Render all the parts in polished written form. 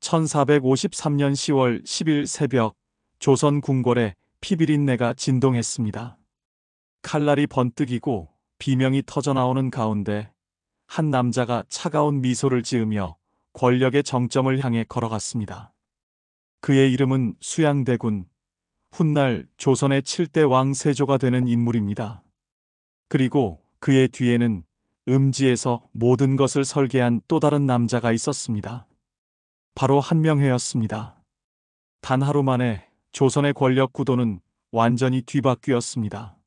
1453년 10월 10일 새벽 조선 궁궐에 피비린내가 진동했습니다. 칼날이 번뜩이고 비명이 터져나오는 가운데 한 남자가 차가운 미소를 지으며 권력의 정점을 향해 걸어갔습니다. 그의 이름은 수양대군, 훗날 조선의 7대 왕 세조가 되는 인물입니다. 그리고 그의 뒤에는 음지에서 모든 것을 설계한 또 다른 남자가 있었습니다. 바로 한명회였습니다. 단 하루 만에 조선의 권력 구도는 완전히 뒤바뀌었습니다.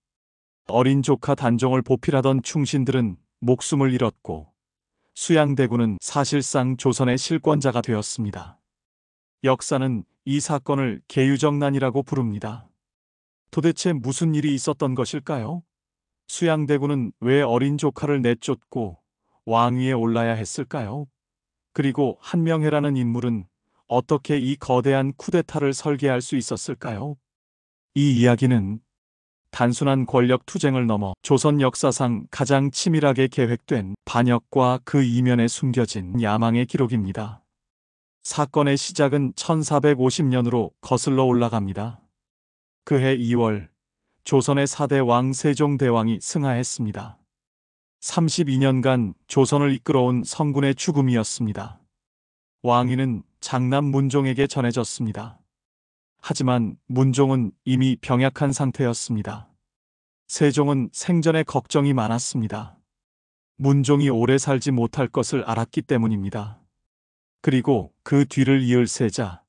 어린 조카 단종을 보필하던 충신들은 목숨을 잃었고 수양대군은 사실상 조선의 실권자가 되었습니다. 역사는 이 사건을 계유정난이라고 부릅니다. 도대체 무슨 일이 있었던 것일까요? 수양대군은 왜 어린 조카를 내쫓고 왕위에 올라야 했을까요? 그리고 한명회라는 인물은 어떻게 이 거대한 쿠데타를 설계할 수 있었을까요? 이 이야기는 단순한 권력 투쟁을 넘어 조선 역사상 가장 치밀하게 계획된 반역과 그 이면에 숨겨진 야망의 기록입니다. 사건의 시작은 1450년으로 거슬러 올라갑니다. 그해 2월, 조선의 4대 왕 세종대왕이 승하했습니다. 32년간 조선을 이끌어온 성군의 죽음이었습니다. 왕위는 장남 문종에게 전해졌습니다. 하지만 문종은 이미 병약한 상태였습니다. 세종은 생전에 걱정이 많았습니다. 문종이 오래 살지 못할 것을 알았기 때문입니다. 그리고 그 뒤를 이을 세자,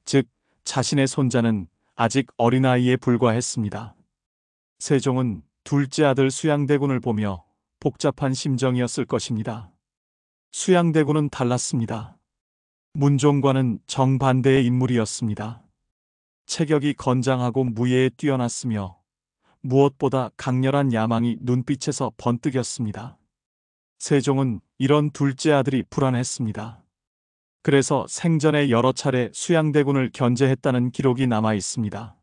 즉 자신의 손자는 아직 어린아이에 불과했습니다. 세종은 둘째 아들 수양대군을 보며 복잡한 심정이었을 것입니다. 수양대군은 달랐습니다. 문종과는 정반대의 인물이었습니다. 체격이 건장하고 무예에 뛰어났으며 무엇보다 강렬한 야망이 눈빛에서 번뜩였습니다. 세종은 이런 둘째 아들이 불안했습니다. 그래서 생전에 여러 차례 수양대군을 견제했다는 기록이 남아 있습니다.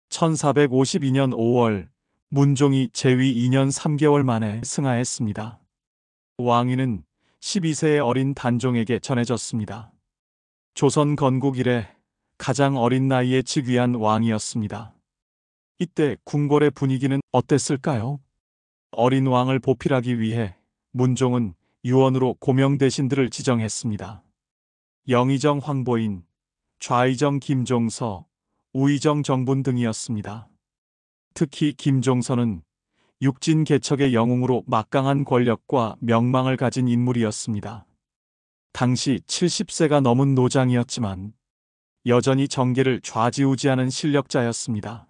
1452년 5월, 문종이 재위 2년 3개월 만에 승하했습니다. 왕위는 12세의 어린 단종에게 전해졌습니다. 조선 건국 이래 가장 어린 나이에 즉위한 왕이었습니다. 이때 궁궐의 분위기는 어땠을까요? 어린 왕을 보필하기 위해 문종은 유언으로 고명 대신들을 지정했습니다. 영의정 황보인, 좌의정 김종서, 우의정 정분 등이었습니다. 특히 김종서는 육진개척의 영웅으로 막강한 권력과 명망을 가진 인물이었습니다. 당시 70세가 넘은 노장이었지만 여전히 정계를 좌지우지하는 실력자였습니다.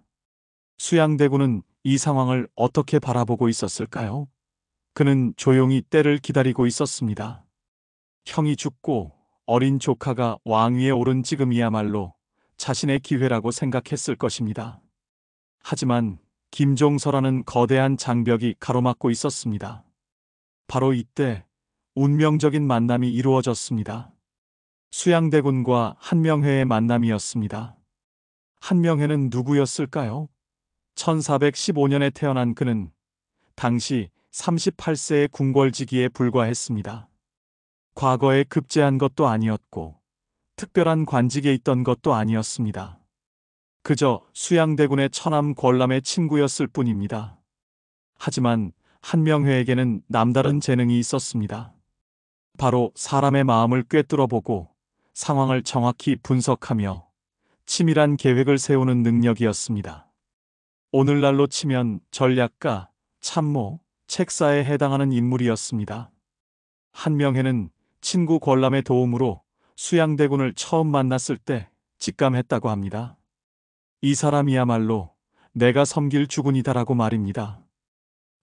수양대군은 이 상황을 어떻게 바라보고 있었을까요? 그는 조용히 때를 기다리고 있었습니다. 형이 죽고 어린 조카가 왕위에 오른 지금이야말로 자신의 기회라고 생각했을 것입니다. 하지만 김종서라는 거대한 장벽이 가로막고 있었습니다. 바로 이때 운명적인 만남이 이루어졌습니다. 수양대군과 한명회의 만남이었습니다. 한명회는 누구였을까요? 1415년에 태어난 그는 당시 38세의 궁궐지기에 불과했습니다. 과거에 급제한 것도 아니었고 특별한 관직에 있던 것도 아니었습니다. 그저 수양대군의 처남 권람의 친구였을 뿐입니다. 하지만 한명회에게는 남다른 재능이 있었습니다. 바로 사람의 마음을 꿰뚫어보고 상황을 정확히 분석하며 치밀한 계획을 세우는 능력이었습니다. 오늘날로 치면 전략가, 참모, 책사에 해당하는 인물이었습니다. 한명회는 친구 권람의 도움으로 수양대군을 처음 만났을 때 직감했다고 합니다. 이 사람이야말로 내가 섬길 주군이다라고 말입니다.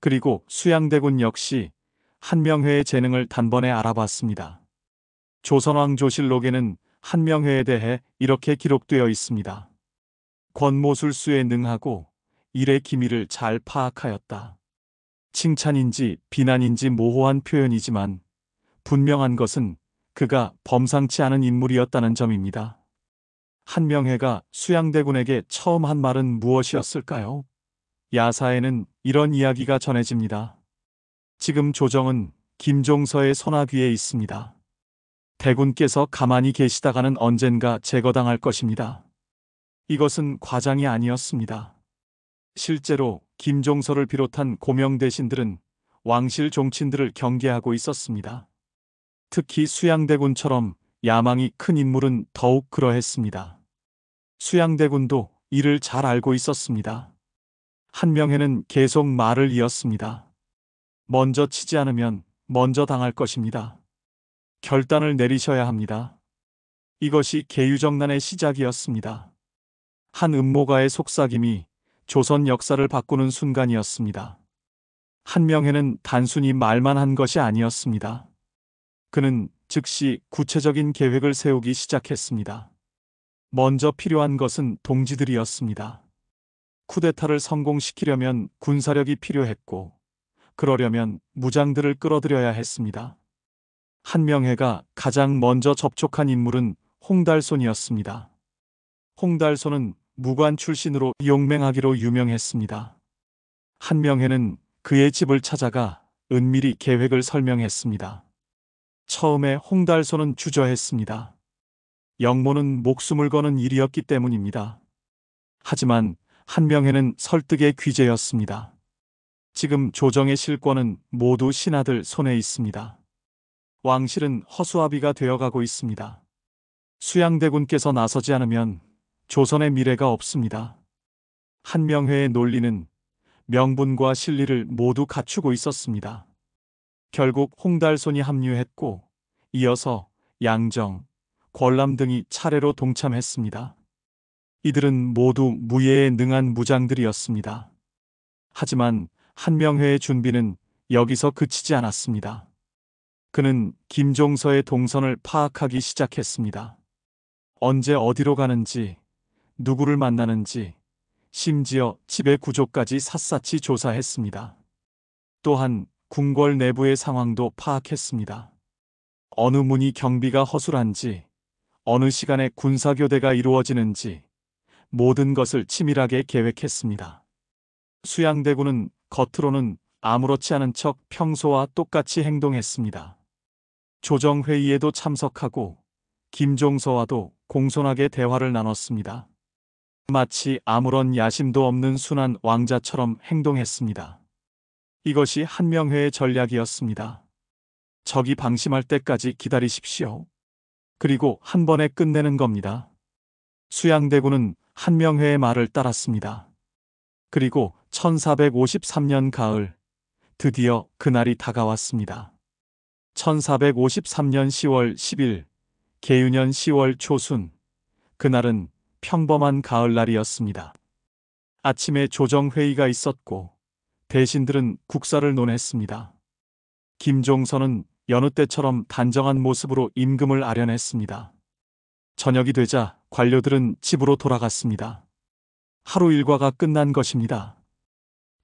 그리고 수양대군 역시 한명회의 재능을 단번에 알아봤습니다. 조선왕조실록에는 한명회에 대해 이렇게 기록되어 있습니다. 권모술수에 능하고 일의 기미를 잘 파악하였다. 칭찬인지 비난인지 모호한 표현이지만 분명한 것은 그가 범상치 않은 인물이었다는 점입니다. 한명회가 수양대군에게 처음 한 말은 무엇이었을까요? 야사에는 이런 이야기가 전해집니다. 지금 조정은 김종서의 손아귀에 있습니다. 대군께서 가만히 계시다가는 언젠가 제거당할 것입니다. 이것은 과장이 아니었습니다. 실제로 김종서를 비롯한 고명 대신들은 왕실 종친들을 경계하고 있었습니다. 특히 수양대군처럼 야망이 큰 인물은 더욱 그러했습니다. 수양대군도 이를 잘 알고 있었습니다. 한명회는 계속 말을 이었습니다. 먼저 치지 않으면 먼저 당할 것입니다. 결단을 내리셔야 합니다. 이것이 계유정난의 시작이었습니다. 한 음모가의 속삭임이 조선 역사를 바꾸는 순간이었습니다. 한명회는 단순히 말만 한 것이 아니었습니다. 그는 즉시 구체적인 계획을 세우기 시작했습니다. 먼저 필요한 것은 동지들이었습니다. 쿠데타를 성공시키려면 군사력이 필요했고, 그러려면 무장들을 끌어들여야 했습니다. 한명회가 가장 먼저 접촉한 인물은 홍달손이었습니다. 홍달손은 무관 출신으로 용맹하기로 유명했습니다. 한명회는 그의 집을 찾아가 은밀히 계획을 설명했습니다. 처음에 홍달손은 주저했습니다. 영모는 목숨을 거는 일이었기 때문입니다. 하지만 한명회는 설득의 귀재였습니다. 지금 조정의 실권은 모두 신하들 손에 있습니다. 왕실은 허수아비가 되어가고 있습니다. 수양대군께서 나서지 않으면 조선의 미래가 없습니다. 한명회의 논리는 명분과 실리를 모두 갖추고 있었습니다. 결국 홍달손이 합류했고, 이어서 양정, 권람 등이 차례로 동참했습니다. 이들은 모두 무예에 능한 무장들이었습니다. 하지만 한명회의 준비는 여기서 그치지 않았습니다. 그는 김종서의 동선을 파악하기 시작했습니다. 언제 어디로 가는지, 누구를 만나는지, 심지어 집의 구조까지 샅샅이 조사했습니다. 또한 궁궐 내부의 상황도 파악했습니다. 어느 문이 경비가 허술한지, 어느 시간에 군사교대가 이루어지는지 모든 것을 치밀하게 계획했습니다. 수양대군은 겉으로는 아무렇지 않은 척 평소와 똑같이 행동했습니다. 조정회의에도 참석하고 김종서와도 공손하게 대화를 나눴습니다. 마치 아무런 야심도 없는 순한 왕자처럼 행동했습니다. 이것이 한명회의 전략이었습니다. 적이 방심할 때까지 기다리십시오. 그리고 한 번에 끝내는 겁니다. 수양대군은 한명회의 말을 따랐습니다. 그리고 1453년 가을, 드디어 그날이 다가왔습니다. 1453년 10월 10일, 계유년 10월 초순, 그날은 평범한 가을날이었습니다. 아침에 조정회의가 있었고 대신들은 국사를 논했습니다. 김종서는 여느 때처럼 단정한 모습으로 임금을 아련했습니다. 저녁이 되자 관료들은 집으로 돌아갔습니다. 하루 일과가 끝난 것입니다.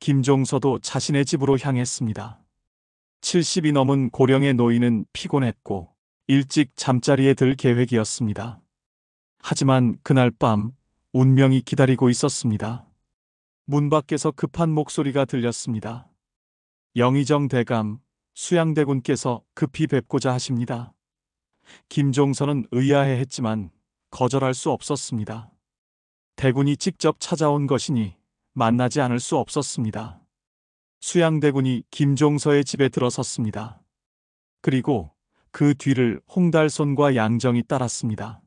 김종서도 자신의 집으로 향했습니다. 70이 넘은 고령의 노인은 피곤했고 일찍 잠자리에 들 계획이었습니다. 하지만 그날 밤 운명이 기다리고 있었습니다. 문 밖에서 급한 목소리가 들렸습니다. 영의정 대감, 수양대군께서 급히 뵙고자 하십니다. 김종서는 의아해했지만 거절할 수 없었습니다. 대군이 직접 찾아온 것이니 만나지 않을 수 없었습니다. 수양대군이 김종서의 집에 들어섰습니다. 그리고 그 뒤를 홍달손과 양정이 따랐습니다.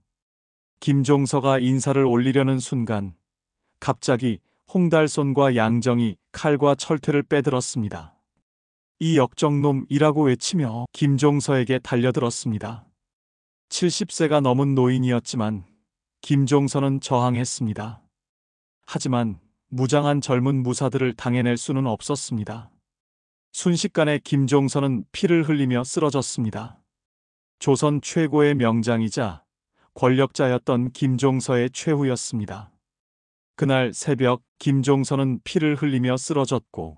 김종서가 인사를 올리려는 순간 갑자기 홍달손과 양정이 칼과 철퇴를 빼들었습니다. 이 역정놈이라고 외치며 김종서에게 달려들었습니다. 70세가 넘은 노인이었지만 김종서는 저항했습니다. 하지만 무장한 젊은 무사들을 당해낼 수는 없었습니다. 순식간에 김종서는 피를 흘리며 쓰러졌습니다. 조선 최고의 명장이자 권력자였던 김종서의 최후였습니다. 그날 새벽 김종서는 피를 흘리며 쓰러졌고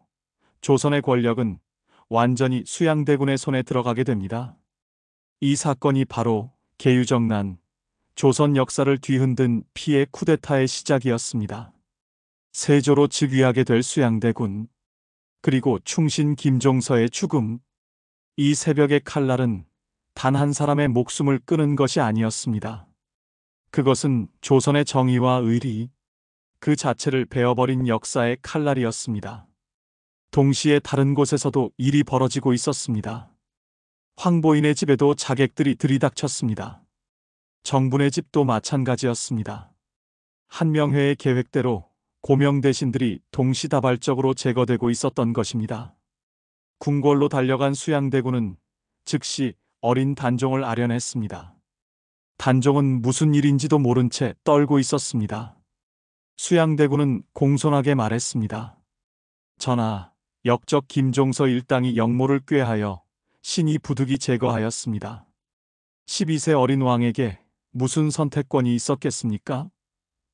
조선의 권력은 완전히 수양대군의 손에 들어가게 됩니다. 이 사건이 바로 계유정난, 조선 역사를 뒤흔든 피해 쿠데타의 시작이었습니다. 세조로 즉위하게 될 수양대군, 그리고 충신 김종서의 죽음. 이 새벽의 칼날은 단 한 사람의 목숨을 끊은 것이 아니었습니다. 그것은 조선의 정의와 의리, 그 자체를 베어버린 역사의 칼날이었습니다. 동시에 다른 곳에서도 일이 벌어지고 있었습니다. 황보인의 집에도 자객들이 들이닥쳤습니다. 정분의 집도 마찬가지였습니다. 한명회의 계획대로 고명 대신들이 동시다발적으로 제거되고 있었던 것입니다. 궁궐로 달려간 수양대군은 즉시 어린 단종을 아련했습니다. 단종은 무슨 일인지도 모른 채 떨고 있었습니다. 수양대군은 공손하게 말했습니다. 전하, 역적 김종서 일당이 역모를 꾀하여 신이 부득이 제거하였습니다. 12세 어린 왕에게 무슨 선택권이 있었겠습니까?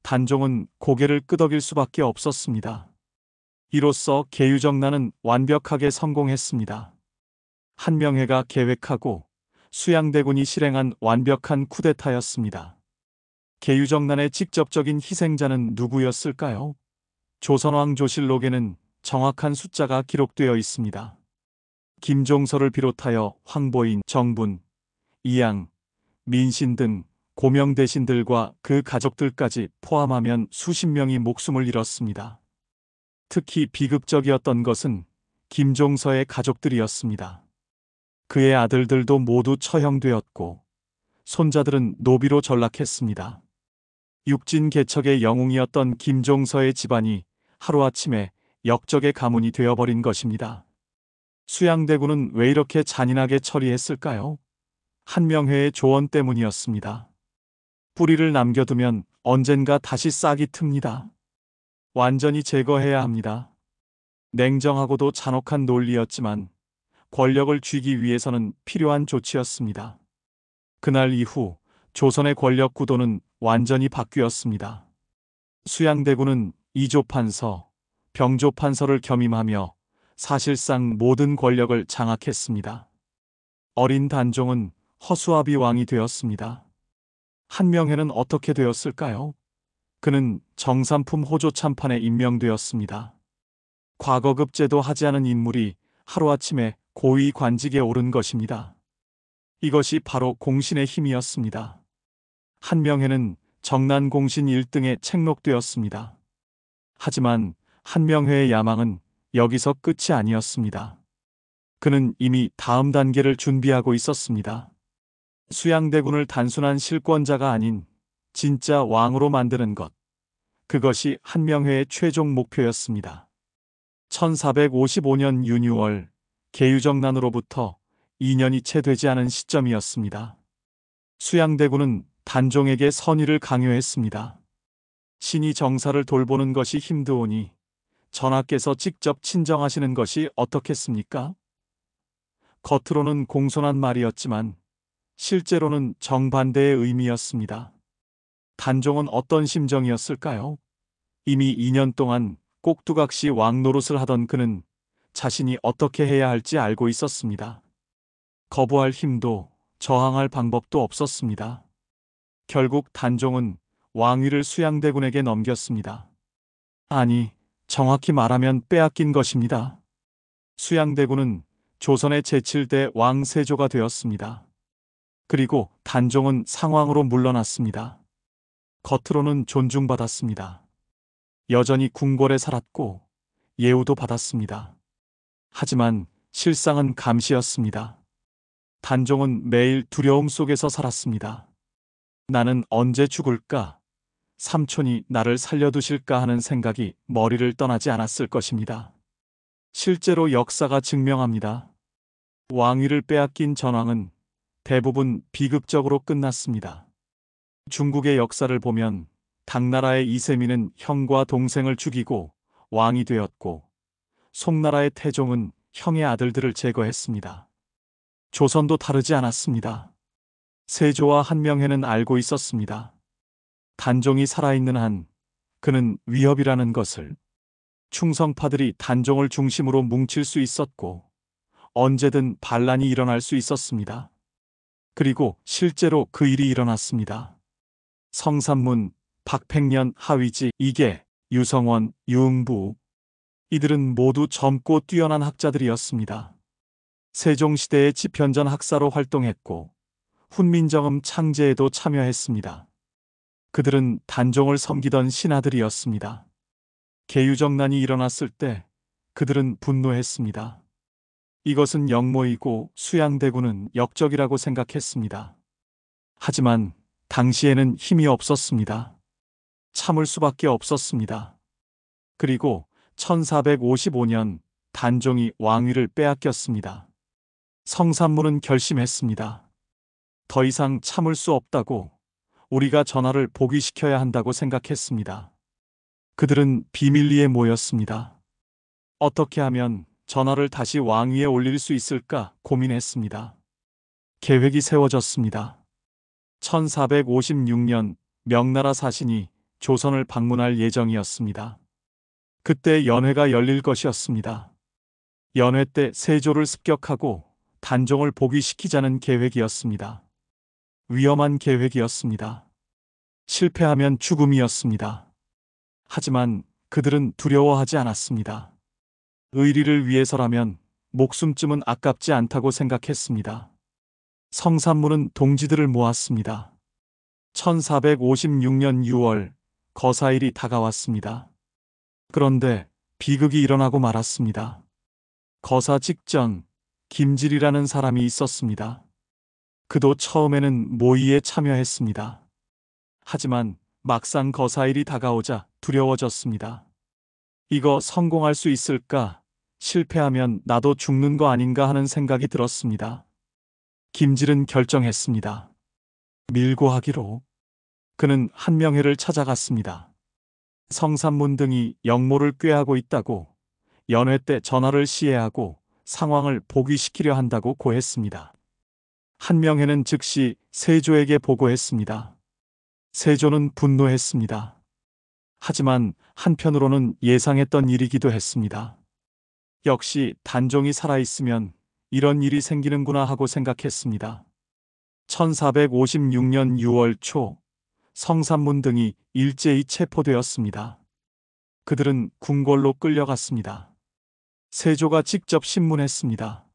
단종은 고개를 끄덕일 수밖에 없었습니다. 이로써 계유정난은 완벽하게 성공했습니다. 한명회가 계획하고 수양대군이 실행한 완벽한 쿠데타였습니다. 계유정난의 직접적인 희생자는 누구였을까요? 조선왕 조실록에는 정확한 숫자가 기록되어 있습니다. 김종서를 비롯하여 황보인, 정분, 이양, 민신 등 고명 대신들과 그 가족들까지 포함하면 수십 명이 목숨을 잃었습니다. 특히 비극적이었던 것은 김종서의 가족들이었습니다. 그의 아들들도 모두 처형되었고 손자들은 노비로 전락했습니다. 육진개척의 영웅이었던 김종서의 집안이 하루아침에 역적의 가문이 되어버린 것입니다. 수양대군은 왜 이렇게 잔인하게 처리했을까요? 한명회의 조언 때문이었습니다. 뿌리를 남겨두면 언젠가 다시 싹이 틉니다. 완전히 제거해야 합니다. 냉정하고도 잔혹한 논리였지만 권력을 쥐기 위해서는 필요한 조치였습니다. 그날 이후 조선의 권력 구도는 완전히 바뀌었습니다. 수양대군은 이조판서, 병조판서를 겸임하며 사실상 모든 권력을 장악했습니다. 어린 단종은 허수아비 왕이 되었습니다. 한명회는 어떻게 되었을까요? 그는 정삼품 호조 참판에 임명되었습니다. 과거급제도 하지 않은 인물이 하루아침에 고위 관직에 오른 것입니다. 이것이 바로 공신의 힘이었습니다. 한명회는 정난공신 1등에 책록되었습니다. 하지만 한명회의 야망은 여기서 끝이 아니었습니다. 그는 이미 다음 단계를 준비하고 있었습니다. 수양대군을 단순한 실권자가 아닌 진짜 왕으로 만드는 것. 그것이 한명회의 최종 목표였습니다. 1455년 윤유월 계유정난으로부터 2년이 채 되지 않은 시점이었습니다. 수양대군은 단종에게 선의를 강요했습니다. 신이 정사를 돌보는 것이 힘드오니 전하께서 직접 친정하시는 것이 어떻겠습니까? 겉으로는 공손한 말이었지만 실제로는 정반대의 의미였습니다. 단종은 어떤 심정이었을까요? 이미 2년 동안 꼭두각시 왕노릇을 하던 그는 자신이 어떻게 해야 할지 알고 있었습니다. 거부할 힘도 저항할 방법도 없었습니다. 결국 단종은 왕위를 수양대군에게 넘겼습니다. 아니, 정확히 말하면 빼앗긴 것입니다. 수양대군은 조선의 제7대 왕 세조가 되었습니다. 그리고 단종은 상왕으로 물러났습니다. 겉으로는 존중받았습니다. 여전히 궁궐에 살았고 예우도 받았습니다. 하지만 실상은 감시였습니다. 단종은 매일 두려움 속에서 살았습니다. 나는 언제 죽을까? 삼촌이 나를 살려두실까 하는 생각이 머리를 떠나지 않았을 것입니다. 실제로 역사가 증명합니다. 왕위를 빼앗긴 전황은 대부분 비극적으로 끝났습니다. 중국의 역사를 보면 당나라의 이세민은 형과 동생을 죽이고 왕이 되었고 송나라의 태종은 형의 아들들을 제거했습니다. 조선도 다르지 않았습니다. 세조와 한명회는 알고 있었습니다. 단종이 살아있는 한 그는 위협이라는 것을. 충성파들이 단종을 중심으로 뭉칠 수 있었고 언제든 반란이 일어날 수 있었습니다. 그리고 실제로 그 일이 일어났습니다. 성삼문, 박팽년, 하위지, 이계, 유성원, 유응부 이들은 모두 젊고 뛰어난 학자들이었습니다. 세종시대의 집현전 학사로 활동했고 훈민정음 창제에도 참여했습니다. 그들은 단종을 섬기던 신하들이었습니다. 계유정난이 일어났을 때 그들은 분노했습니다. 이것은 역모이고 수양대군은 역적이라고 생각했습니다. 하지만 당시에는 힘이 없었습니다. 참을 수밖에 없었습니다. 그리고 1455년 단종이 왕위를 빼앗겼습니다. 성산문은 결심했습니다. 더 이상 참을 수 없다고, 우리가 전하를 복위시켜야 한다고 생각했습니다. 그들은 비밀리에 모였습니다. 어떻게 하면 전하를 다시 왕위에 올릴 수 있을까 고민했습니다. 계획이 세워졌습니다. 1456년 명나라 사신이 조선을 방문할 예정이었습니다. 그때 연회가 열릴 것이었습니다. 연회 때 세조를 습격하고 단종을 복위시키자는 계획이었습니다. 위험한 계획이었습니다. 실패하면 죽음이었습니다. 하지만 그들은 두려워하지 않았습니다. 의리를 위해서라면 목숨쯤은 아깝지 않다고 생각했습니다. 성산문은 동지들을 모았습니다. 1456년 6월 거사일이 다가왔습니다. 그런데 비극이 일어나고 말았습니다. 거사 직전 김질이라는 사람이 있었습니다. 그도 처음에는 모의에 참여했습니다. 하지만 막상 거사일이 다가오자 두려워졌습니다. 이거 성공할 수 있을까? 실패하면 나도 죽는 거 아닌가 하는 생각이 들었습니다. 김질은 결정했습니다. 밀고 하기로. 그는 한명회를 찾아갔습니다. 성산문 등이 역모를 꾀하고 있다고, 연회 때 전하를 시해하고 상황을 복위시키려 한다고 고했습니다. 한명회는 즉시 세조에게 보고했습니다. 세조는 분노했습니다. 하지만 한편으로는 예상했던 일이기도 했습니다. 역시 단종이 살아있으면 이런 일이 생기는구나 하고 생각했습니다. 1456년 6월 초 성산문 등이 일제히 체포되었습니다. 그들은 궁궐로 끌려갔습니다. 세조가 직접 신문했습니다.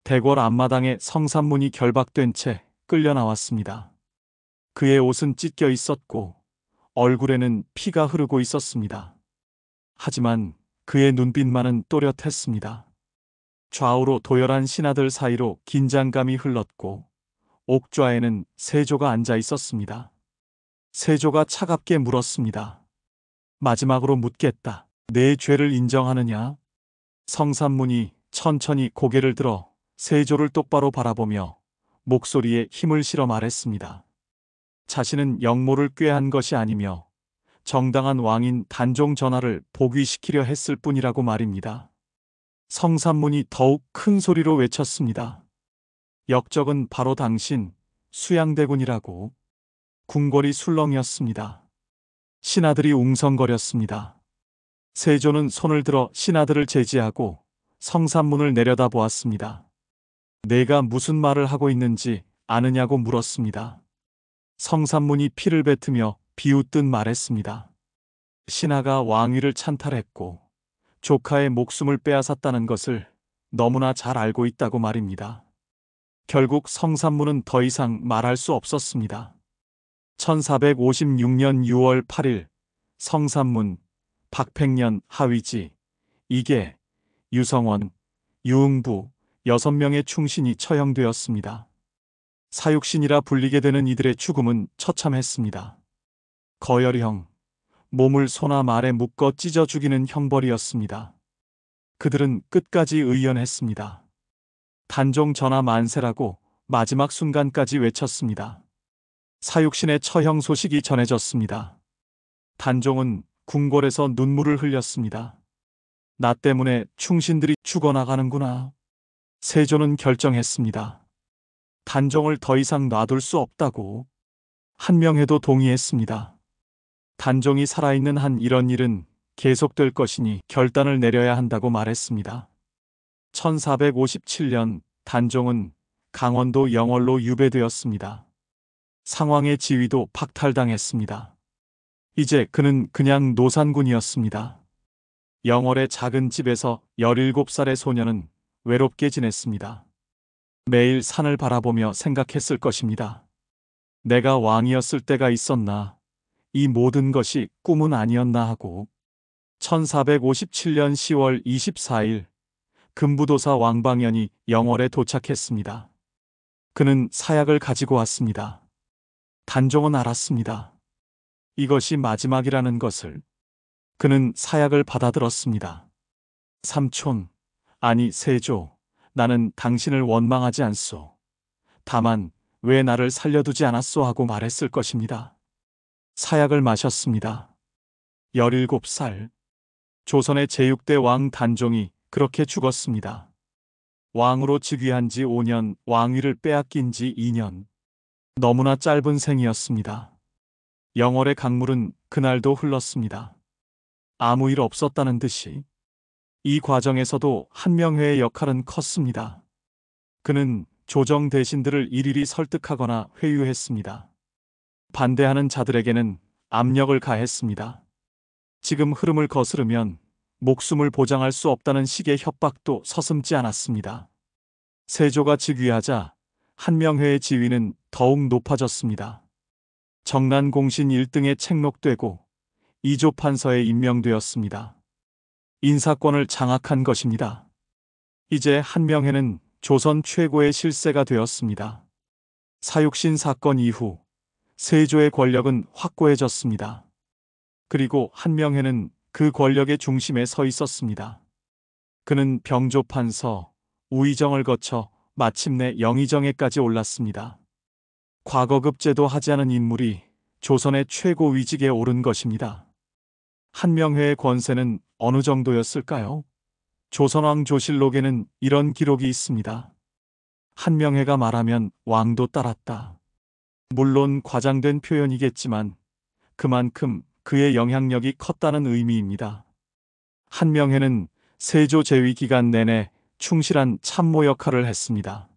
대궐 앞마당에 성산문이 결박된 채 끌려 나왔습니다. 그의 옷은 찢겨 있었고 얼굴에는 피가 흐르고 있었습니다. 하지만 그의 눈빛만은 또렷했습니다. 좌우로 도열한 신하들 사이로 긴장감이 흘렀고 옥좌에는 세조가 앉아 있었습니다. 세조가 차갑게 물었습니다. 마지막으로 묻겠다. 내 죄를 인정하느냐? 성산문이 천천히 고개를 들어 세조를 똑바로 바라보며 목소리에 힘을 실어 말했습니다. 자신은 역모를 꾀한 것이 아니며 정당한 왕인 단종 전하를 복위시키려 했을 뿐이라고 말입니다. 성산문이 더욱 큰 소리로 외쳤습니다. 역적은 바로 당신 수양대군이라고. 궁궐이 술렁이었습니다. 신하들이 웅성거렸습니다. 세조는 손을 들어 신하들을 제지하고 성산문을 내려다보았습니다. 내가 무슨 말을 하고 있는지 아느냐고 물었습니다. 성산문이 피를 뱉으며 비웃듯 말했습니다. 신하가 왕위를 찬탈했고 조카의 목숨을 빼앗았다는 것을 너무나 잘 알고 있다고 말입니다. 결국 성산문은 더 이상 말할 수 없었습니다. 1456년 6월 8일 성산문, 박팽년, 하위지, 이계, 유성원, 유응부 6명의 충신이 처형되었습니다. 사육신이라 불리게 되는 이들의 죽음은 처참했습니다. 거열형, 몸을 소나 말에 묶어 찢어 죽이는 형벌이었습니다. 그들은 끝까지 의연했습니다. 단종 전하 만세라고 마지막 순간까지 외쳤습니다. 사육신의 처형 소식이 전해졌습니다. 단종은 궁궐에서 눈물을 흘렸습니다. 나 때문에 충신들이 죽어나가는구나. 세조는 결정했습니다. 단종을 더 이상 놔둘 수 없다고. 한명회도 동의했습니다. 단종이 살아있는 한 이런 일은 계속될 것이니 결단을 내려야 한다고 말했습니다. 1457년 단종은 강원도 영월로 유배되었습니다. 상황의 지위도 박탈당했습니다. 이제 그는 그냥 노산군이었습니다. 영월의 작은 집에서 17살의 소녀는 외롭게 지냈습니다. 매일 산을 바라보며 생각했을 것입니다. 내가 왕이었을 때가 있었나, 이 모든 것이 꿈은 아니었나 하고. 1457년 10월 24일 금부도사 왕방연이 영월에 도착했습니다. 그는 사약을 가지고 왔습니다. 단종은 알았습니다. 이것이 마지막이라는 것을. 그는 사약을 받아들었습니다. 삼촌, 아니 세조, 나는 당신을 원망하지 않소. 다만 왜 나를 살려두지 않았소 하고 말했을 것입니다. 사약을 마셨습니다. 17살. 조선의 제6대 왕 단종이 그렇게 죽었습니다. 왕으로 즉위한 지 5년, 왕위를 빼앗긴 지 2년. 너무나 짧은 생이었습니다. 영월의 강물은 그날도 흘렀습니다. 아무 일 없었다는 듯이. 이 과정에서도 한명회의 역할은 컸습니다. 그는 조정 대신들을 일일이 설득하거나 회유했습니다. 반대하는 자들에게는 압력을 가했습니다. 지금 흐름을 거스르면 목숨을 보장할 수 없다는 식의 협박도 서슴지 않았습니다. 세조가 즉위하자 한명회의 지위는 더욱 높아졌습니다. 정난공신 1등에 책록되고 이조 판서에 임명되었습니다. 인사권을 장악한 것입니다. 이제 한명회는 조선 최고의 실세가 되었습니다. 사육신 사건 이후 세조의 권력은 확고해졌습니다. 그리고 한명회는 그 권력의 중심에 서 있었습니다. 그는 병조판서, 우의정을 거쳐 마침내 영의정에까지 올랐습니다. 과거급제도 하지 않은 인물이 조선의 최고 위직에 오른 것입니다. 한명회의 권세는 어느 정도였을까요? 조선왕 조실록에는 이런 기록이 있습니다. 한명회가 말하면 왕도 따랐다. 물론 과장된 표현이겠지만 그만큼 그의 영향력이 컸다는 의미입니다. 한명회는 세조 재위 기간 내내 충실한 참모 역할을 했습니다.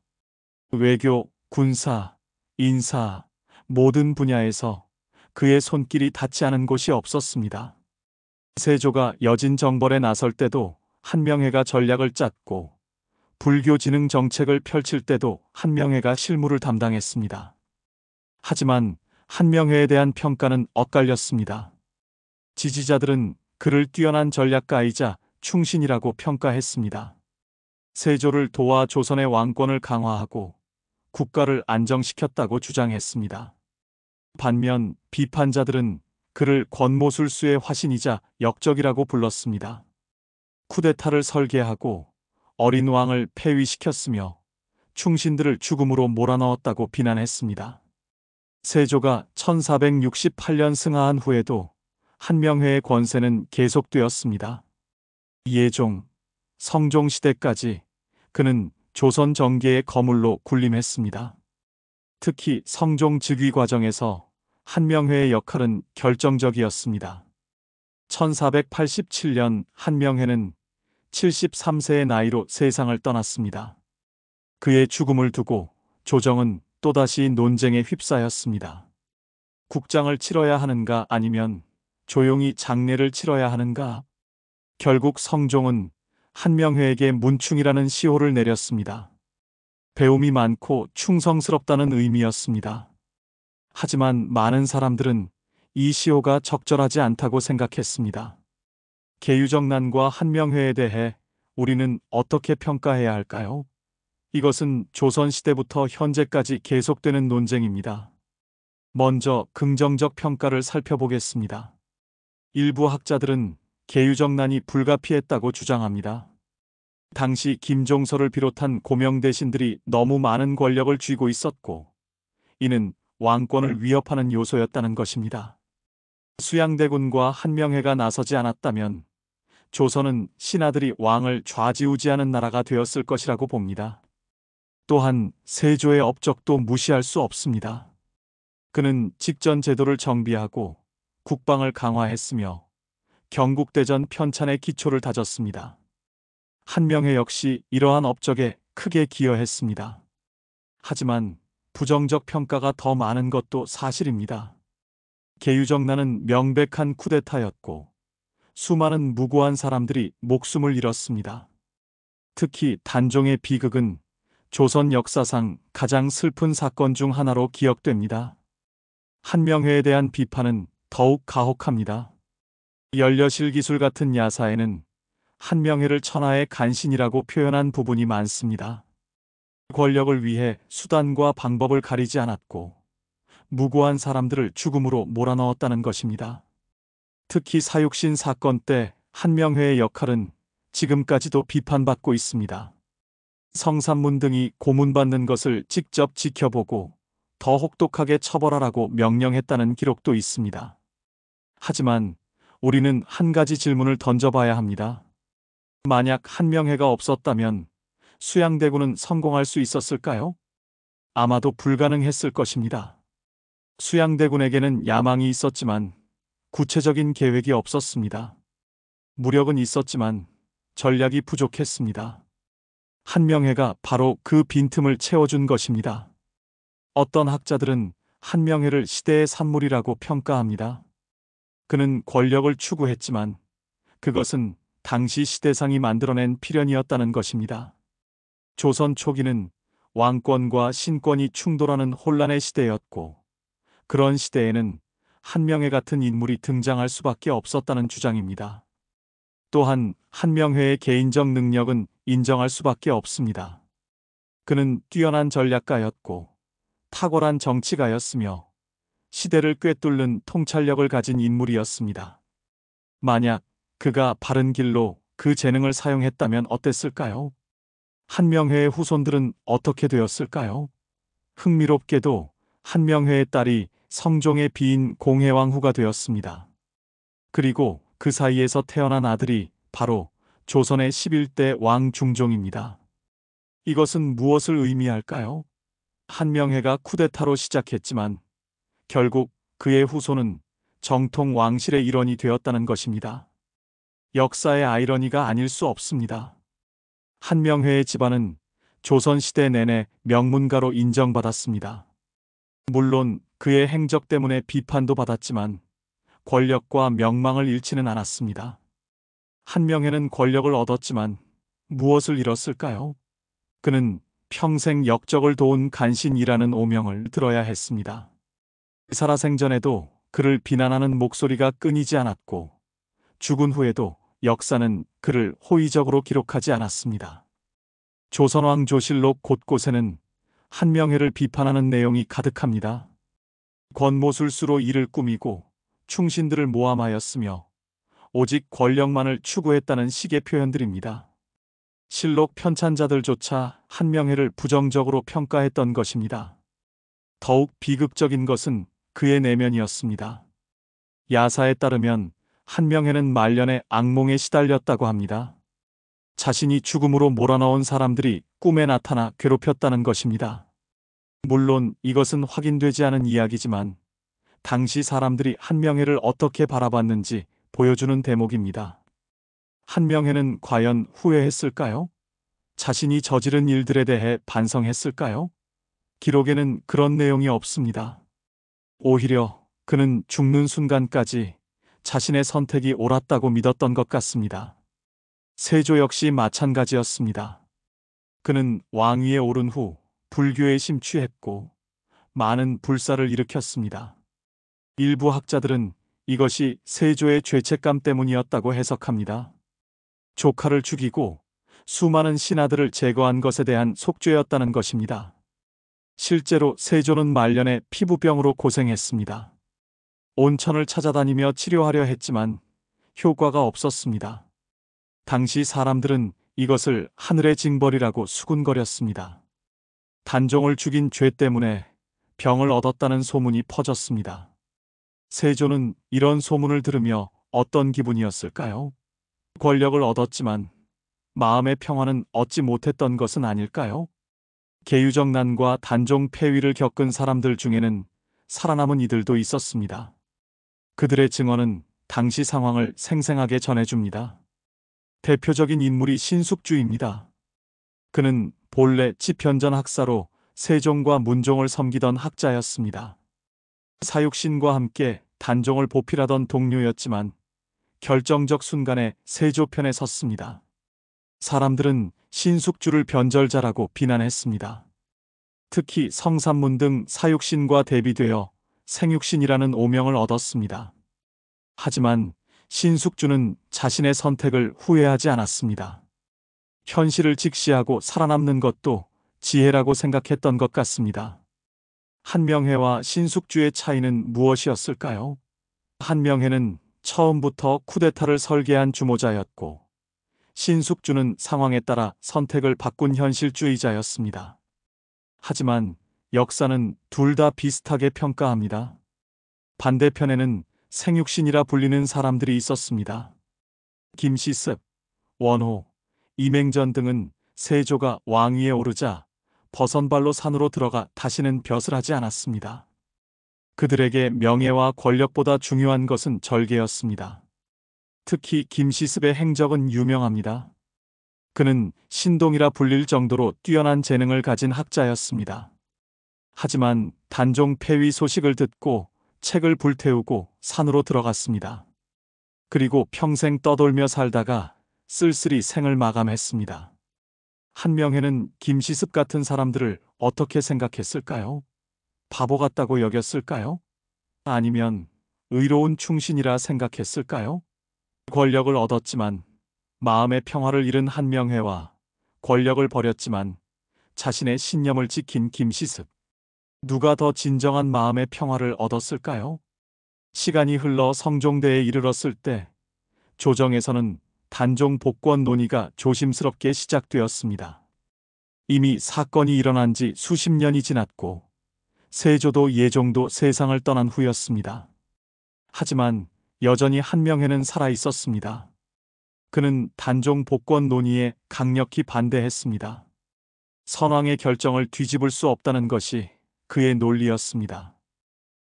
외교, 군사, 인사, 모든 분야에서 그의 손길이 닿지 않은 곳이 없었습니다. 세조가 여진 정벌에 나설 때도 한명회가 전략을 짰고, 불교 진흥 정책을 펼칠 때도 한명회가 실무를 담당했습니다. 하지만 한명회에 대한 평가는 엇갈렸습니다. 지지자들은 그를 뛰어난 전략가이자 충신이라고 평가했습니다. 세조를 도와 조선의 왕권을 강화하고 국가를 안정시켰다고 주장했습니다. 반면 비판자들은 그를 권모술수의 화신이자 역적이라고 불렀습니다. 쿠데타를 설계하고 어린 왕을 폐위시켰으며 충신들을 죽음으로 몰아넣었다고 비난했습니다. 세조가 1468년 승하한 후에도 한명회의 권세는 계속되었습니다. 예종, 성종 시대까지 그는 조선 정계의 거물로 군림했습니다. 특히 성종 즉위 과정에서 한명회의 역할은 결정적이었습니다. 1487년 한명회는 73세의 나이로 세상을 떠났습니다. 그의 죽음을 두고 조정은 또다시 논쟁에 휩싸였습니다. 국장을 치러야 하는가 아니면 조용히 장례를 치러야 하는가? 결국 성종은 한명회에게 문충이라는 시호를 내렸습니다. 배움이 많고 충성스럽다는 의미였습니다. 하지만 많은 사람들은 이 시호가 적절하지 않다고 생각했습니다. 계유정난과 한명회에 대해 우리는 어떻게 평가해야 할까요? 이것은 조선시대부터 현재까지 계속되는 논쟁입니다. 먼저 긍정적 평가를 살펴보겠습니다. 일부 학자들은 계유정난이 불가피했다고 주장합니다. 당시 김종서를 비롯한 고명대신들이 너무 많은 권력을 쥐고 있었고, 이는 왕권을 위협하는 요소였다는 것입니다. 수양대군과 한명회가 나서지 않았다면 조선은 신하들이 왕을 좌지우지하는 나라가 되었을 것이라고 봅니다. 또한 세조의 업적도 무시할 수 없습니다. 그는 직전 제도를 정비하고 국방을 강화했으며 경국대전 편찬의 기초를 다졌습니다. 한명회 역시 이러한 업적에 크게 기여했습니다. 하지만 부정적 평가가 더 많은 것도 사실입니다. 계유정난은 명백한 쿠데타였고 수많은 무고한 사람들이 목숨을 잃었습니다. 특히 단종의 비극은 조선 역사상 가장 슬픈 사건 중 하나로 기억됩니다. 한명회에 대한 비판은 더욱 가혹합니다. 연려실 기술 같은 야사에는 한명회를 천하의 간신이라고 표현한 부분이 많습니다. 권력을 위해 수단과 방법을 가리지 않았고 무고한 사람들을 죽음으로 몰아넣었다는 것입니다. 특히 사육신 사건 때 한명회의 역할은 지금까지도 비판받고 있습니다. 성산문 등이 고문받는 것을 직접 지켜보고 더 혹독하게 처벌하라고 명령했다는 기록도 있습니다. 하지만 우리는 한 가지 질문을 던져봐야 합니다. 만약 한명회가 없었다면 수양대군은 성공할 수 있었을까요? 아마도 불가능했을 것입니다. 수양대군에게는 야망이 있었지만 구체적인 계획이 없었습니다. 무력은 있었지만 전략이 부족했습니다. 한명회가 바로 그 빈틈을 채워준 것입니다. 어떤 학자들은 한명회를 시대의 산물이라고 평가합니다. 그는 권력을 추구했지만 그것은 당시 시대상이 만들어낸 필연이었다는 것입니다. 조선 초기는 왕권과 신권이 충돌하는 혼란의 시대였고 그런 시대에는 한명회 같은 인물이 등장할 수밖에 없었다는 주장입니다. 또한 한명회의 개인적 능력은 인정할 수밖에 없습니다. 그는 뛰어난 전략가였고 탁월한 정치가였으며 시대를 꿰뚫는 통찰력을 가진 인물이었습니다. 만약 그가 바른 길로 그 재능을 사용했다면 어땠을까요? 한명회의 후손들은 어떻게 되었을까요? 흥미롭게도 한명회의 딸이 성종의 비인 공해왕후가 되었습니다. 그리고 그 사이에서 태어난 아들이 바로 조선의 11대 왕 중종입니다. 이것은 무엇을 의미할까요? 한명회가 쿠데타로 시작했지만 결국 그의 후손은 정통 왕실의 일원이 되었다는 것입니다. 역사의 아이러니가 아닐 수 없습니다. 한명회의 집안은 조선시대 내내 명문가로 인정받았습니다. 물론 그의 행적 때문에 비판도 받았지만 권력과 명망을 잃지는 않았습니다. 한명회는 권력을 얻었지만 무엇을 잃었을까요? 그는 평생 역적을 도운 간신이라는 오명을 들어야 했습니다. 살아생전에도 그를 비난하는 목소리가 끊이지 않았고 죽은 후에도 역사는 그를 호의적으로 기록하지 않았습니다. 조선왕 조실록 곳곳에는 한명회를 비판하는 내용이 가득합니다. 권모술수로 일을 꾸미고 충신들을 모함하였으며 오직 권력만을 추구했다는 식의 표현들입니다. 실록 편찬자들조차 한명회를 부정적으로 평가했던 것입니다. 더욱 비극적인 것은 그의 내면이었습니다. 야사에 따르면 한명회는 말년에 악몽에 시달렸다고 합니다. 자신이 죽음으로 몰아넣은 사람들이 꿈에 나타나 괴롭혔다는 것입니다. 물론 이것은 확인되지 않은 이야기지만 당시 사람들이 한명회를 어떻게 바라봤는지 보여주는 대목입니다. 한명회는 과연 후회했을까요? 자신이 저지른 일들에 대해 반성했을까요? 기록에는 그런 내용이 없습니다. 오히려 그는 죽는 순간까지 자신의 선택이 옳았다고 믿었던 것 같습니다. 세조 역시 마찬가지였습니다. 그는 왕위에 오른 후 불교에 심취했고 많은 불사를 일으켰습니다. 일부 학자들은 이것이 세조의 죄책감 때문이었다고 해석합니다. 조카를 죽이고 수많은 신하들을 제거한 것에 대한 속죄였다는 것입니다. 실제로 세조는 말년에 피부병으로 고생했습니다. 온천을 찾아다니며 치료하려 했지만 효과가 없었습니다. 당시 사람들은 이것을 하늘의 징벌이라고 수군거렸습니다. 단종을 죽인 죄 때문에 병을 얻었다는 소문이 퍼졌습니다. 세조는 이런 소문을 들으며 어떤 기분이었을까요? 권력을 얻었지만 마음의 평화는 얻지 못했던 것은 아닐까요? 계유정난과 단종 폐위를 겪은 사람들 중에는 살아남은 이들도 있었습니다. 그들의 증언은 당시 상황을 생생하게 전해줍니다. 대표적인 인물이 신숙주입니다. 그는 본래 치편전 학사로 세종과 문종을 섬기던 학자였습니다. 사육신과 함께 단종을 보필하던 동료였지만 결정적 순간에 세조 편에 섰습니다. 사람들은 신숙주를 변절자라고 비난했습니다. 특히 성삼문 등 사육신과 대비되어 생육신이라는 오명을 얻었습니다. 하지만 신숙주는 자신의 선택을 후회하지 않았습니다. 현실을 직시하고 살아남는 것도 지혜라고 생각했던 것 같습니다. 한명회와 신숙주의 차이는 무엇이었을까요? 한명회는 처음부터 쿠데타를 설계한 주모자였고, 신숙주는 상황에 따라 선택을 바꾼 현실주의자였습니다. 하지만 역사는 둘 다 비슷하게 평가합니다. 반대편에는 생육신이라 불리는 사람들이 있었습니다. 김시습, 원호, 이맹전 등은 세조가 왕위에 오르자 버선발로 산으로 들어가 다시는 벼슬 하지 않았습니다. 그들에게 명예와 권력보다 중요한 것은 절개였습니다. 특히 김시습의 행적은 유명합니다. 그는 신동이라 불릴 정도로 뛰어난 재능을 가진 학자였습니다. 하지만 단종 폐위 소식을 듣고 책을 불태우고 산으로 들어갔습니다. 그리고 평생 떠돌며 살다가 쓸쓸히 생을 마감했습니다. 한명회는 김시습 같은 사람들을 어떻게 생각했을까요? 바보 같다고 여겼을까요? 아니면 의로운 충신이라 생각했을까요? 권력을 얻었지만 마음의 평화를 잃은 한명회와 권력을 버렸지만 자신의 신념을 지킨 김시습. 누가 더 진정한 마음의 평화를 얻었을까요? 시간이 흘러 성종대에 이르렀을 때 조정에서는 단종 복권 논의가 조심스럽게 시작되었습니다. 이미 사건이 일어난 지 수십 년이 지났고 세조도 예종도 세상을 떠난 후였습니다. 하지만 여전히 한명회는 살아 있었습니다. 그는 단종 복권 논의에 강력히 반대했습니다. 선왕의 결정을 뒤집을 수 없다는 것이 그의 논리였습니다.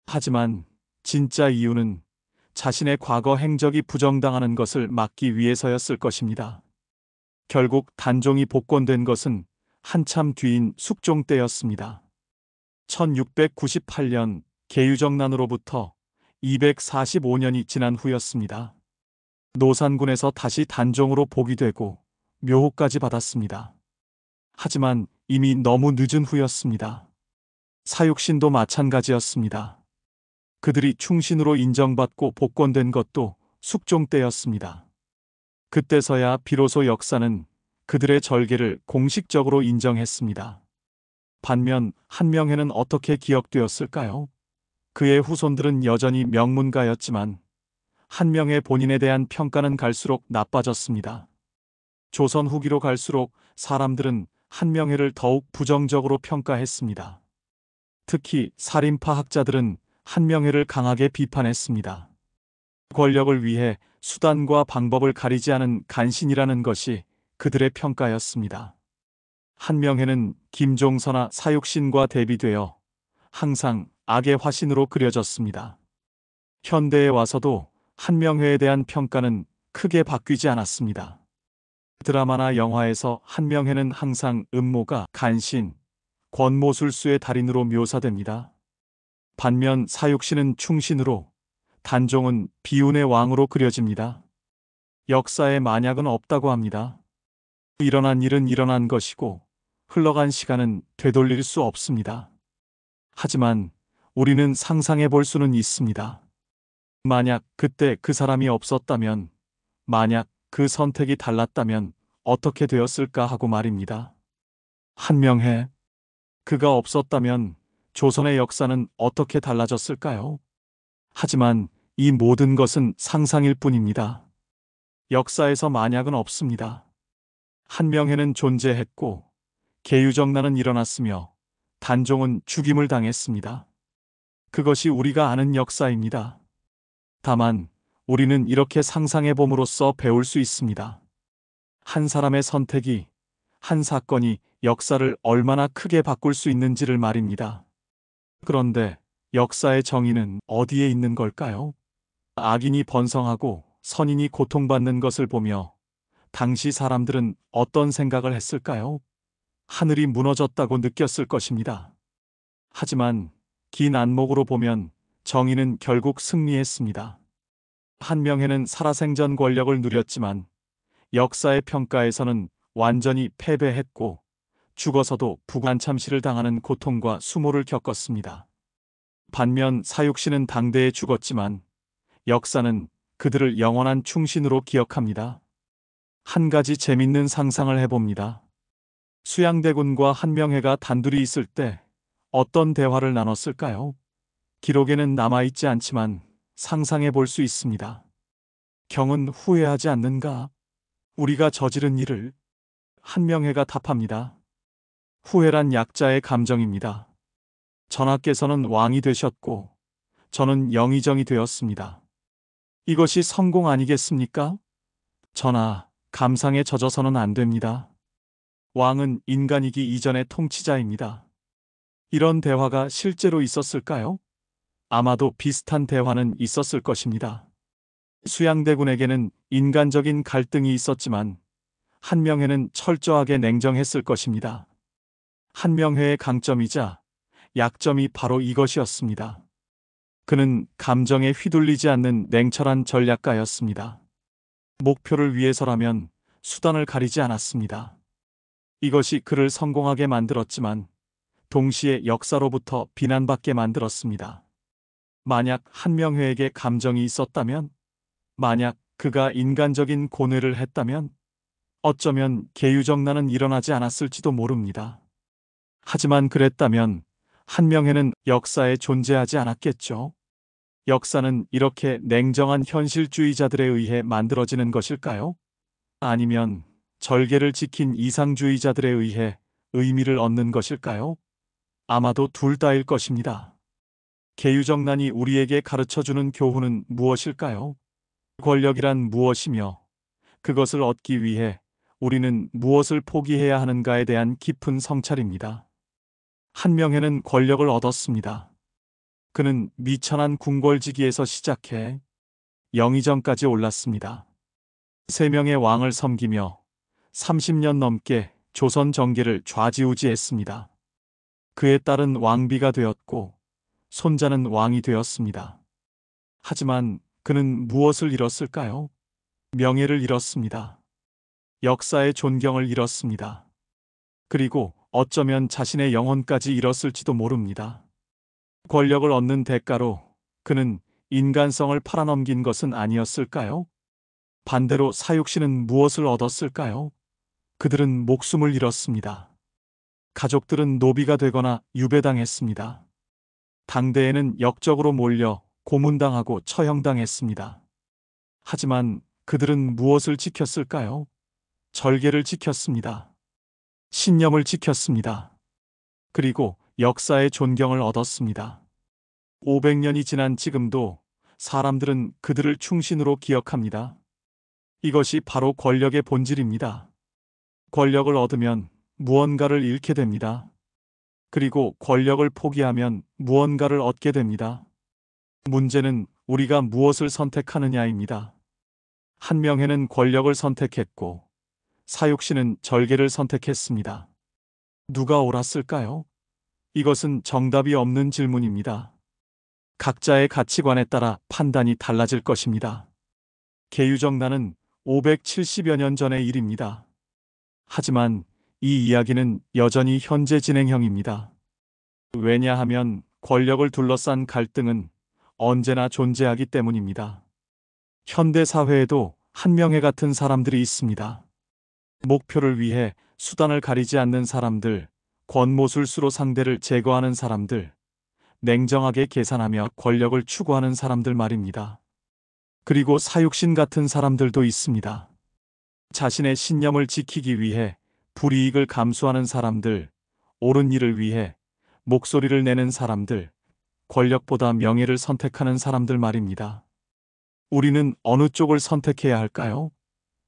하지만 진짜 이유는 자신의 과거 행적이 부정당하는 것을 막기 위해서였을 것입니다. 결국 단종이 복권된 것은 한참 뒤인 숙종 때였습니다. 1698년 계유정난으로부터 245년이 지난 후였습니다. 노산군에서 다시 단종으로 복이 되고 묘호까지 받았습니다. 하지만 이미 너무 늦은 후였습니다. 사육신도 마찬가지였습니다. 그들이 충신으로 인정받고 복권된 것도 숙종 때였습니다. 그때서야 비로소 역사는 그들의 절개를 공식적으로 인정했습니다. 반면 한명회는 어떻게 기억되었을까요? 그의 후손들은 여전히 명문가였지만 한명회 본인에 대한 평가는 갈수록 나빠졌습니다. 조선 후기로 갈수록 사람들은 한명회를 더욱 부정적으로 평가했습니다. 특히 살인파 학자들은 한명회를 강하게 비판했습니다. 권력을 위해 수단과 방법을 가리지 않은 간신이라는 것이 그들의 평가였습니다. 한명회는 김종서나 사육신과 대비되어 항상 악의 화신으로 그려졌습니다. 현대에 와서도 한명회에 대한 평가는 크게 바뀌지 않았습니다. 드라마나 영화에서 한명회는 항상 음모가 간신, 권모술수의 달인으로 묘사됩니다. 반면 사육신은 충신으로, 단종은 비운의 왕으로 그려집니다. 역사에 만약은 없다고 합니다. 일어난 일은 일어난 것이고 흘러간 시간은 되돌릴 수 없습니다. 하지만 우리는 상상해 볼 수는 있습니다. 만약 그때 그 사람이 없었다면, 만약 그 선택이 달랐다면 어떻게 되었을까 하고 말입니다. 한명회, 그가 없었다면 조선의 역사는 어떻게 달라졌을까요? 하지만 이 모든 것은 상상일 뿐입니다. 역사에서 만약은 없습니다. 한명회는 존재했고 계유정난은 일어났으며 단종은 죽임을 당했습니다. 그것이 우리가 아는 역사입니다. 다만 우리는 이렇게 상상해 봄으로써 배울 수 있습니다. 한 사람의 선택이, 한 사건이 역사를 얼마나 크게 바꿀 수 있는지를 말입니다. 그런데 역사의 정의는 어디에 있는 걸까요? 악인이 번성하고 선인이 고통받는 것을 보며 당시 사람들은 어떤 생각을 했을까요? 하늘이 무너졌다고 느꼈을 것입니다. 하지만 긴 안목으로 보면 정의는 결국 승리했습니다. 한명회는 살아생전 권력을 누렸지만 역사의 평가에서는 완전히 패배했고 죽어서도 부관참시를 당하는 고통과 수모를 겪었습니다. 반면 사육신은 당대에 죽었지만 역사는 그들을 영원한 충신으로 기억합니다. 한 가지 재밌는 상상을 해봅니다. 수양대군과 한명회가 단둘이 있을 때 어떤 대화를 나눴을까요? 기록에는 남아있지 않지만 상상해 볼 수 있습니다. 경은 후회하지 않는가? 우리가 저지른 일을? 한명회가 답합니다. 후회란 약자의 감정입니다. 전하께서는 왕이 되셨고 저는 영의정이 되었습니다. 이것이 성공 아니겠습니까? 전하, 감상에 젖어서는 안 됩니다. 왕은 인간이기 이전의 통치자입니다. 이런 대화가 실제로 있었을까요? 아마도 비슷한 대화는 있었을 것입니다. 수양대군에게는 인간적인 갈등이 있었지만 한명회는 철저하게 냉정했을 것입니다. 한명회의 강점이자 약점이 바로 이것이었습니다. 그는 감정에 휘둘리지 않는 냉철한 전략가였습니다. 목표를 위해서라면 수단을 가리지 않았습니다. 이것이 그를 성공하게 만들었지만 동시에 역사로부터 비난받게 만들었습니다. 만약 한명회에게 감정이 있었다면, 만약 그가 인간적인 고뇌를 했다면 어쩌면 계유정난은 일어나지 않았을지도 모릅니다. 하지만 그랬다면 한명회는 역사에 존재하지 않았겠죠. 역사는 이렇게 냉정한 현실주의자들에 의해 만들어지는 것일까요? 아니면 절개를 지킨 이상주의자들에 의해 의미를 얻는 것일까요? 아마도 둘 다일 것입니다. 계유정난이 우리에게 가르쳐주는 교훈은 무엇일까요? 권력이란 무엇이며 그것을 얻기 위해 우리는 무엇을 포기해야 하는가에 대한 깊은 성찰입니다. 한명회는 권력을 얻었습니다. 그는 미천한 궁궐지기에서 시작해 영의정까지 올랐습니다. 3명의 왕을 섬기며 30년 넘게 조선 정계를 좌지우지했습니다. 그의 딸은 왕비가 되었고 손자는 왕이 되었습니다. 하지만 그는 무엇을 잃었을까요? 명예를 잃었습니다. 역사의 존경을 잃었습니다. 그리고 어쩌면 자신의 영혼까지 잃었을지도 모릅니다. 권력을 얻는 대가로 그는 인간성을 팔아넘긴 것은 아니었을까요? 반대로 사육신은 무엇을 얻었을까요? 그들은 목숨을 잃었습니다. 가족들은 노비가 되거나 유배당했습니다. 당대에는 역적으로 몰려 고문당하고 처형당했습니다. 하지만 그들은 무엇을 지켰을까요? 절개를 지켰습니다. 신념을 지켰습니다. 그리고 역사의 존경을 얻었습니다. 500년이 지난 지금도 사람들은 그들을 충신으로 기억합니다. 이것이 바로 권력의 본질입니다. 권력을 얻으면 무언가를 잃게 됩니다. 그리고 권력을 포기하면 무언가를 얻게 됩니다. 문제는 우리가 무엇을 선택하느냐입니다. 한명회는 권력을 선택했고 사육신은 절개를 선택했습니다. 누가 옳았을까요? 이것은 정답이 없는 질문입니다. 각자의 가치관에 따라 판단이 달라질 것입니다. 계유정난은 570여 년 전의 일입니다. 하지만 이 이야기는 여전히 현재 진행형입니다. 왜냐하면 권력을 둘러싼 갈등은 언제나 존재하기 때문입니다. 현대 사회에도 한명회 같은 사람들이 있습니다. 목표를 위해 수단을 가리지 않는 사람들, 권모술수로 상대를 제거하는 사람들, 냉정하게 계산하며 권력을 추구하는 사람들 말입니다. 그리고 사육신 같은 사람들도 있습니다. 자신의 신념을 지키기 위해 불이익을 감수하는 사람들, 옳은 일을 위해 목소리를 내는 사람들, 권력보다 명예를 선택하는 사람들 말입니다. 우리는 어느 쪽을 선택해야 할까요?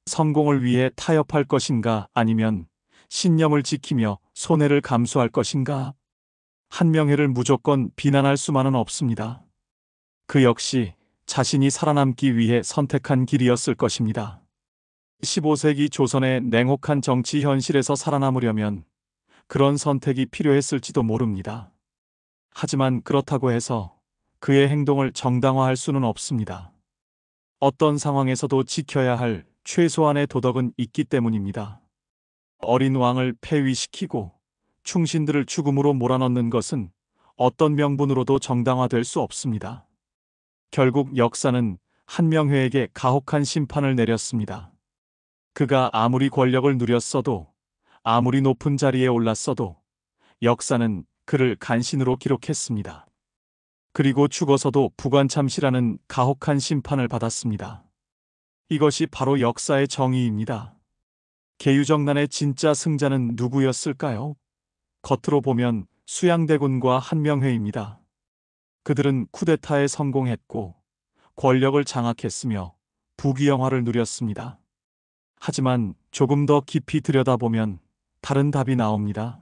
성공을 위해 타협할 것인가 아니면 신념을 지키며 손해를 감수할 것인가? 한명회를 무조건 비난할 수만은 없습니다. 그 역시 자신이 살아남기 위해 선택한 길이었을 것입니다. 15세기 조선의 냉혹한 정치 현실에서 살아남으려면 그런 선택이 필요했을지도 모릅니다. 하지만 그렇다고 해서 그의 행동을 정당화할 수는 없습니다. 어떤 상황에서도 지켜야 할 최소한의 도덕은 있기 때문입니다. 어린 왕을 폐위시키고 충신들을 죽음으로 몰아넣는 것은 어떤 명분으로도 정당화될 수 없습니다. 결국 역사는 한명회에게 가혹한 심판을 내렸습니다. 그가 아무리 권력을 누렸어도, 아무리 높은 자리에 올랐어도 역사는 그를 간신으로 기록했습니다. 그리고 죽어서도 부관참시라는 가혹한 심판을 받았습니다. 이것이 바로 역사의 정의입니다. 계유정난의 진짜 승자는 누구였을까요? 겉으로 보면 수양대군과 한명회입니다. 그들은 쿠데타에 성공했고 권력을 장악했으며 부귀영화를 누렸습니다. 하지만 조금 더 깊이 들여다보면 다른 답이 나옵니다.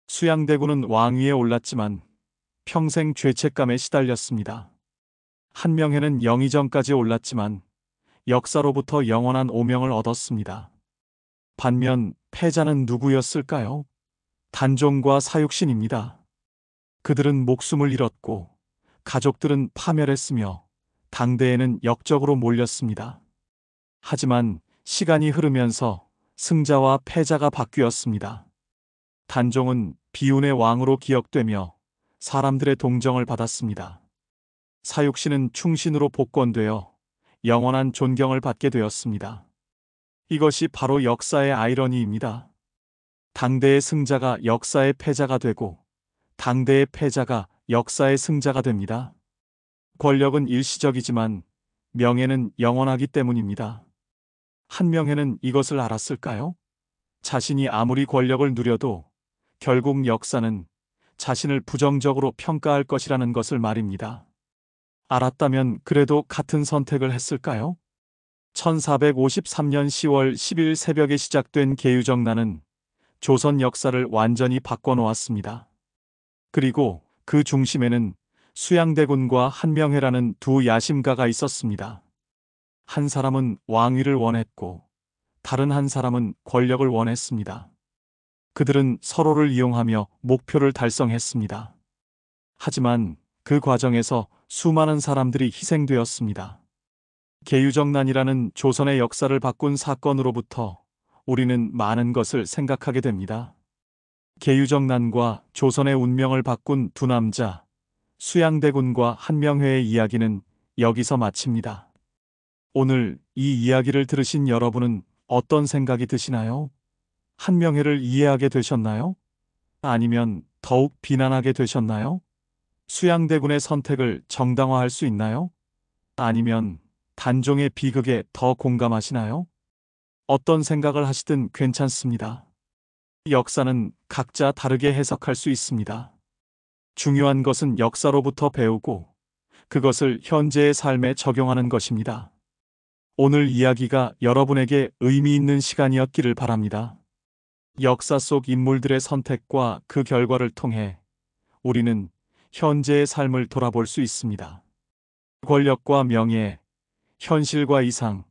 수양대군은 왕위에 올랐지만 평생 죄책감에 시달렸습니다. 한명회는 영의정까지 올랐지만 역사로부터 영원한 오명을 얻었습니다. 반면 패자는 누구였을까요? 단종과 사육신입니다. 그들은 목숨을 잃었고 가족들은 파멸했으며 당대에는 역적으로 몰렸습니다. 하지만 시간이 흐르면서 승자와 패자가 바뀌었습니다. 단종은 비운의 왕으로 기억되며 사람들의 동정을 받았습니다. 사육신은 충신으로 복권되어 영원한 존경을 받게 되었습니다. 이것이 바로 역사의 아이러니입니다. 당대의 승자가 역사의 패자가 되고 당대의 패자가 역사의 승자가 됩니다. 권력은 일시적이지만 명예는 영원하기 때문입니다. 한명회는 이것을 알았을까요? 자신이 아무리 권력을 누려도 결국 역사는 자신을 부정적으로 평가할 것이라는 것을 말입니다. 알았다면 그래도 같은 선택을 했을까요? 1453년 10월 10일 새벽에 시작된 계유정난은 조선 역사를 완전히 바꿔놓았습니다. 그리고 그 중심에는 수양대군과 한명회라는 두 야심가가 있었습니다. 한 사람은 왕위를 원했고 다른 한 사람은 권력을 원했습니다. 그들은 서로를 이용하며 목표를 달성했습니다. 하지만 그 과정에서 수많은 사람들이 희생되었습니다. 계유정난이라는 조선의 역사를 바꾼 사건으로부터 우리는 많은 것을 생각하게 됩니다. 계유정난과 조선의 운명을 바꾼 두 남자, 수양대군과 한명회의 이야기는 여기서 마칩니다. 오늘 이 이야기를 들으신 여러분은 어떤 생각이 드시나요? 한명회를 이해하게 되셨나요? 아니면 더욱 비난하게 되셨나요? 수양대군의 선택을 정당화할 수 있나요? 아니면 단종의 비극에 더 공감하시나요? 어떤 생각을 하시든 괜찮습니다. 역사는 각자 다르게 해석할 수 있습니다. 중요한 것은 역사로부터 배우고 그것을 현재의 삶에 적용하는 것입니다. 오늘 이야기가 여러분에게 의미 있는 시간이었기를 바랍니다. 역사 속 인물들의 선택과 그 결과를 통해 우리는 현재의 삶을 돌아볼 수 있습니다. 권력과 명예, 현실과 이상,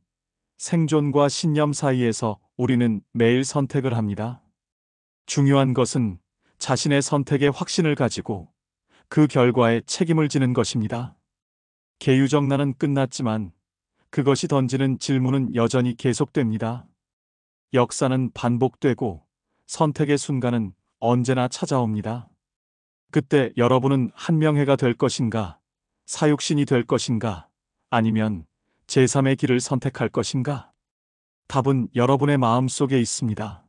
생존과 신념 사이에서 우리는 매일 선택을 합니다. 중요한 것은 자신의 선택에 확신을 가지고 그 결과에 책임을 지는 것입니다. 계유정난은 끝났지만 그것이 던지는 질문은 여전히 계속됩니다. 역사는 반복되고 선택의 순간은 언제나 찾아옵니다. 그때 여러분은 한명회가 될 것인가, 사육신이 될 것인가, 아니면 제3의 길을 선택할 것인가? 답은 여러분의 마음속에 있습니다.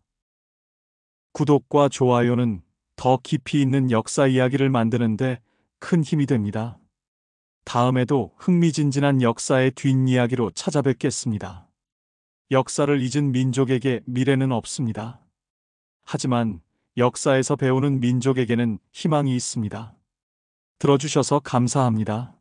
구독과 좋아요는 더 깊이 있는 역사 이야기를 만드는데 큰 힘이 됩니다. 다음에도 흥미진진한 역사의 뒷이야기로 찾아뵙겠습니다. 역사를 잊은 민족에게 미래는 없습니다. 하지만 역사에서 배우는 민족에게는 희망이 있습니다. 들어주셔서 감사합니다.